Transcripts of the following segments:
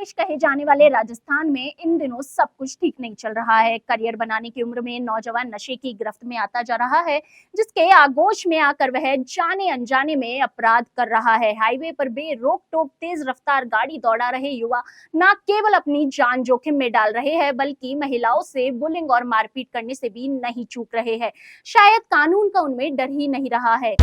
प्रदेश कहे जाने वाले राजस्थान में इन दिनों सब कुछ ठीक नहीं चल रहा है। करियर बनाने की उम्र में नौजवान नशे की गिरफ्त में आता जा रहा है, जिसके आगोश में आकर वह जाने अनजाने में अपराध कर रहा है। हाईवे पर बेरोक टोक तेज रफ्तार गाड़ी दौड़ा रहे युवा न केवल अपनी जान जोखिम में डाल रहे हैं, बल्कि महिलाओं से बुलिंग और मारपीट करने से भी नहीं चूक रहे हैं। शायद कानून का उनमें डर ही नहीं रहा है।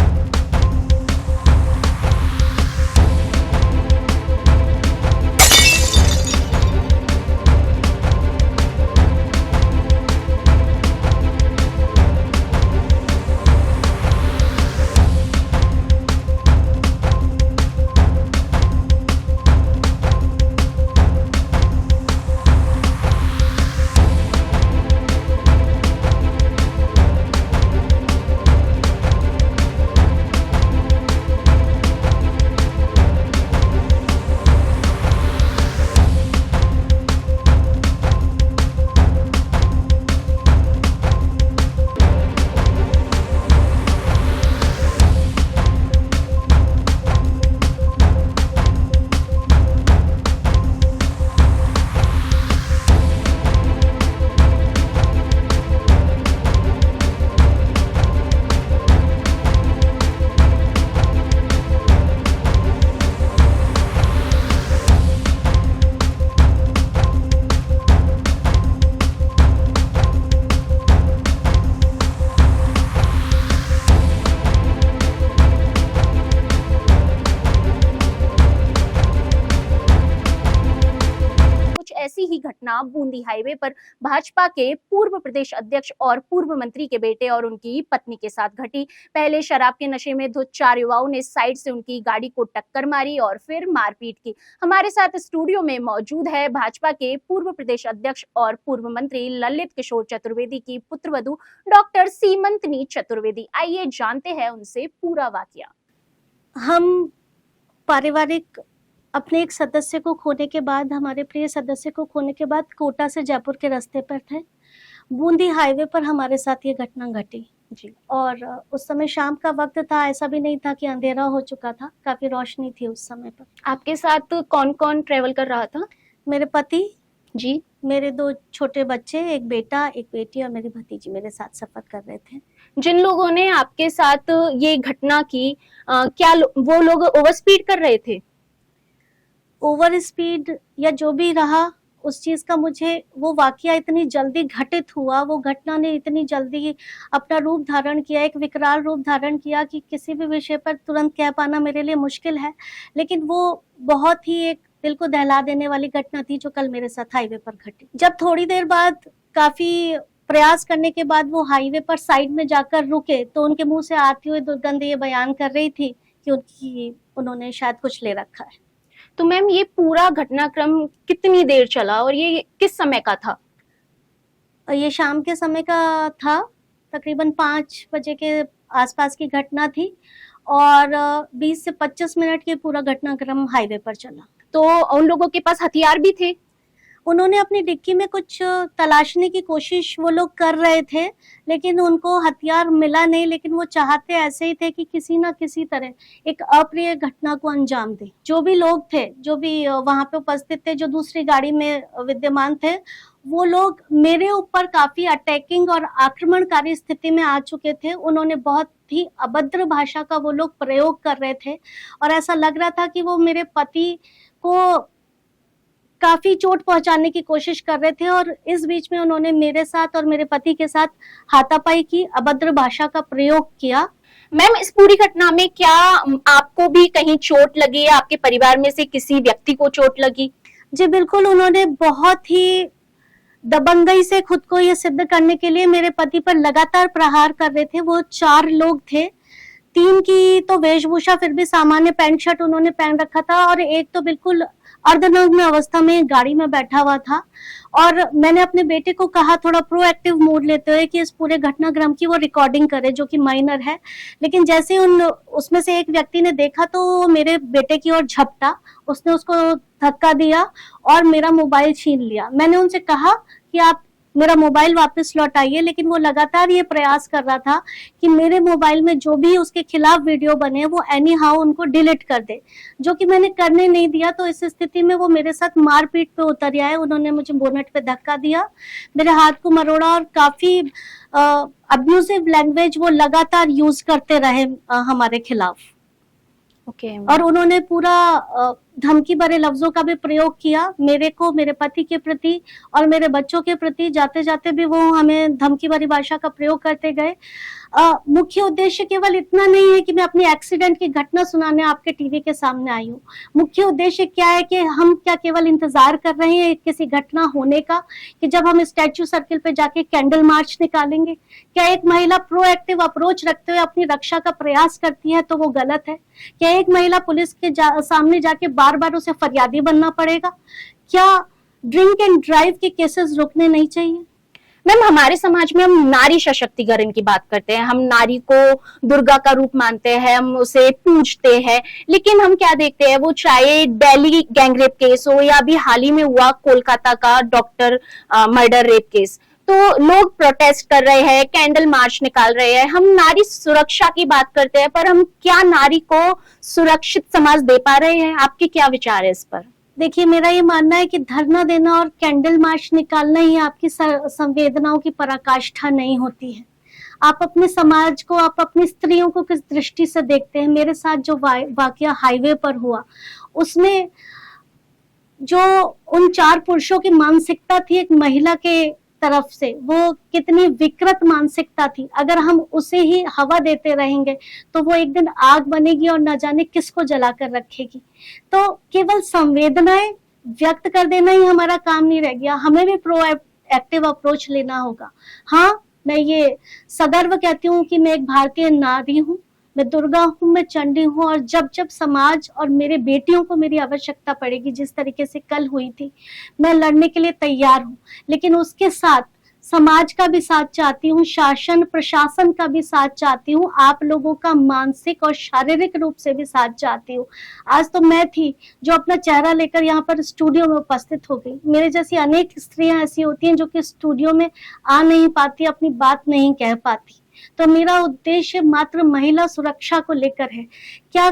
ऐसी ही घटना बूंदी हाईवे पर भाजपा के पूर्व प्रदेश अध्यक्ष और पूर्व मंत्री के बेटे और उनकी पत्नी के साथ घटी। पहले शराब के नशे में धुत 4 युवाओं ने साइड से उनकी गाड़ी को टक्कर मारी और फिर मारपीट की। हमारे साथ स्टूडियो में मौजूद है भाजपा के पूर्व प्रदेश अध्यक्ष और पूर्व मंत्री ललित किशोर चतुर्वेदी की पुत्रवधू डॉक्टर सीमंतनी चतुर्वेदी। आइए जानते हैं उनसे पूरा वाकया। हम पारिवारिक अपने एक सदस्य को खोने के बाद, हमारे प्रिय सदस्य को खोने के बाद कोटा से जयपुर के रास्ते पर थे। बूंदी हाईवे पर हमारे साथ ये घटना घटी जी। और उस समय शाम का वक्त था, ऐसा भी नहीं था कि अंधेरा हो चुका था, काफी रोशनी थी उस समय पर। आपके साथ कौन कौन ट्रेवल कर रहा था? मेरे पति जी, मेरे 2 छोटे बच्चे, एक बेटा एक बेटी और मेरी भतीजी मेरे साथ सफर कर रहे थे। जिन लोगों ने आपके साथ ये घटना की, क्या वो लोग ओवर स्पीड कर रहे थे? ओवर स्पीड या जो भी रहा, उस चीज का मुझे, वो वाकया इतनी जल्दी घटित हुआ, वो घटना ने इतनी जल्दी अपना रूप धारण किया, एक विकराल रूप धारण किया कि किसी भी विषय पर तुरंत कह पाना मेरे लिए मुश्किल है। लेकिन वो बहुत ही एक दिल को दहला देने वाली घटना थी जो कल मेरे साथ हाईवे पर घटी। जब थोड़ी देर बाद, काफी प्रयास करने के बाद वो हाईवे पर साइड में जाकर रुके, तो उनके मुंह से आती हुई दुर्गंध ये बयान कर रही थी कि उन्होंने शायद कुछ ले रखा है। तो मैम, ये पूरा घटनाक्रम कितनी देर चला और ये किस समय का था? ये शाम के समय का था, तकरीबन 5 बजे के आसपास की घटना थी और 20 से 25 मिनट के पूरा घटनाक्रम हाईवे पर चला। तो उन लोगों के पास हथियार भी थे? उन्होंने अपनी डिक्की में कुछ तलाशने की कोशिश वो लोग कर रहे थे, लेकिन उनको हथियार मिला नहीं। लेकिन वो चाहते ऐसे ही थे कि किसी ना किसी तरह एक अप्रिय घटना को अंजाम दे। जो भी लोग थे, जो भी वहां पे उपस्थित थे, जो दूसरी गाड़ी में विद्यमान थे, वो लोग मेरे ऊपर काफी अटैकिंग और आक्रमणकारी स्थिति में आ चुके थे। उन्होंने बहुत ही अभद्र भाषा का वो लोग प्रयोग कर रहे थे और ऐसा लग रहा था कि वो मेरे पति को काफी चोट पहुंचाने की कोशिश कर रहे थे। और इस बीच में उन्होंने मेरे साथ और मेरे पति के साथ हाथापाई की, अभद्र भाषा का प्रयोग किया। मैम, इस पूरी घटना में क्या आपको भी कहीं चोट लगी या आपके परिवार में से किसी व्यक्ति को चोट लगी? जी बिल्कुल, उन्होंने बहुत ही दबंगई से खुद को ये सिद्ध करने के लिए मेरे पति पर लगातार प्रहार कर रहे थे। वो 4 लोग थे, 3 की तो वेशभूषा फिर भी सामान्य पैंट शर्ट उन्होंने पहन रखा था और एक तो बिल्कुल अर्धनग्न अवस्था में गाड़ी में बैठा हुआ था। और मैंने अपने बेटे को कहा थोड़ा प्रोएक्टिव मूड लेते हुए कि इस पूरे घटनाक्रम की वो रिकॉर्डिंग करे, जो कि माइनर है। लेकिन जैसे उसमें से एक व्यक्ति ने देखा तो मेरे बेटे की ओर झपटा, उसने उसको धक्का दिया और मेरा मोबाइल छीन लिया। मैंने उनसे कहा कि आप मेरा मोबाइल वापस लौटाइए, लेकिन वो लगातार ये प्रयास कर रहा था कि मेरे मोबाइल में जो भी उसके खिलाफ वीडियो बने वो एनी हाउ उनको डिलीट कर दे, जो कि मैंने करने नहीं दिया। तो इस स्थिति में वो मेरे साथ मारपीट पे उतर आए। उन्होंने मुझे बोनट पे धक्का दिया, मेरे हाथ को मरोड़ा और काफी अब्यूजिव लैंग्वेज वो लगातार यूज करते रहे हमारे खिलाफ। ओके। और उन्होंने पूरा धमकी भरे लफ्जों का भी प्रयोग किया मेरे को, मेरे पति के प्रति और मेरे बच्चों के प्रति। जाते जाते भी वो हमें धमकी भरी भाषा का प्रयोग करते गए। मुख्य उद्देश्य केवल इतना नहीं है कि मैं अपनी एक्सीडेंट की घटना सुनाने आपके टीवी के सामने आई हूँ। मुख्य उद्देश्य क्या है कि हम क्या केवल इंतजार कर रहे हैं किसी घटना होने का कि जब हम स्टैच्यू सर्किल पे जाके कैंडल मार्च निकालेंगे? क्या एक महिला प्रोएक्टिव अप्रोच रखते हुए अपनी रक्षा का प्रयास करती है तो वो गलत है? क्या एक महिला पुलिस के सामने जाके बार बार उसे फरियादी बनना पड़ेगा? क्या ड्रिंक एंड ड्राइव के केसेस रुकने नहीं चाहिए? मैम, हमारे समाज में हम नारी सशक्तिकरण की बात करते हैं, हम नारी को दुर्गा का रूप मानते हैं, हम उसे पूजते हैं, लेकिन हम क्या देखते हैं, वो चाहे दिल्ली गैंगरेप केस हो या अभी हाल ही में हुआ कोलकाता का डॉक्टर मर्डर रेप केस, तो लोग प्रोटेस्ट कर रहे हैं, कैंडल मार्च निकाल रहे हैं। हम नारी सुरक्षा की बात करते हैं, पर हम क्या नारी को सुरक्षित समाज दे पा रहे हैं? आपके क्या विचार है इस पर? देखिए, मेरा ये मानना है कि धरना देना और कैंडल मार्च निकालना ही आपकी संवेदनाओं की पराकाष्ठा नहीं होती है। आप अपने समाज को, आप अपनी स्त्रियों को किस दृष्टि से देखते हैं? मेरे साथ जो वाकया हाईवे पर हुआ, उसमें जो उन 4 पुरुषों की मानसिकता थी एक महिला के तरफ से, वो कितनी विकृत मानसिकता थी। अगर हम उसे ही हवा देते रहेंगे तो वो एक दिन आग बनेगी और न जाने किसको जला कर रखेगी। तो केवल संवेदनाएं व्यक्त कर देना ही हमारा काम नहीं रह गया, हमें भी प्रोएक्टिव अप्रोच लेना होगा। हाँ, मैं ये सदैव कहती हूँ कि मैं एक भारतीय नारी हूँ, मैं दुर्गा हूँ, मैं चंडी हूँ, और जब जब समाज और मेरे बेटियों को मेरी आवश्यकता पड़ेगी, जिस तरीके से कल हुई थी, मैं लड़ने के लिए तैयार हूँ। लेकिन उसके साथ समाज का भी साथ चाहती हूँ, शासन प्रशासन का भी साथ चाहती हूँ, आप लोगों का मानसिक और शारीरिक रूप से भी साथ चाहती हूँ। आज तो मैं थी जो अपना चेहरा लेकर यहाँ पर स्टूडियो में उपस्थित हो गई। मेरे जैसी अनेक स्त्रियां ऐसी होती हैं जो कि स्टूडियो में आ नहीं पाती, अपनी बात नहीं कह पाती। तो मेरा उद्देश्य मात्र महिला सुरक्षा को लेकर है। क्या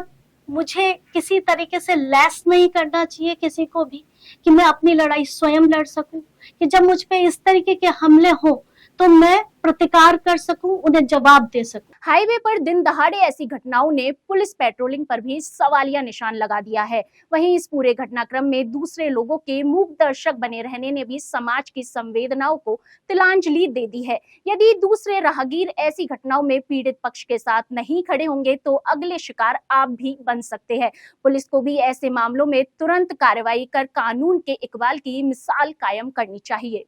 मुझे किसी तरीके से लैस नहीं करना चाहिए किसी को भी कि मैं अपनी लड़ाई स्वयं लड़ सकूं, कि जब मुझ पे इस तरीके के हमले हो तो मैं प्रतिकार कर सकूं, उन्हें जवाब दे सकूं। हाईवे पर दिन दहाड़े ऐसी घटनाओं ने पुलिस पेट्रोलिंग पर भी सवालिया निशान लगा दिया है। वहीं इस पूरे घटनाक्रम में दूसरे लोगों के मूक दर्शक बने रहने ने भी समाज की संवेदनाओं को तिलांजलि दे दी है। यदि दूसरे राहगीर ऐसी घटनाओं में पीड़ित पक्ष के साथ नहीं खड़े होंगे तो अगले शिकार आप भी बन सकते हैं। पुलिस को भी ऐसे मामलों में तुरंत कार्रवाई कर कानून के इकबाल की मिसाल कायम करनी चाहिए।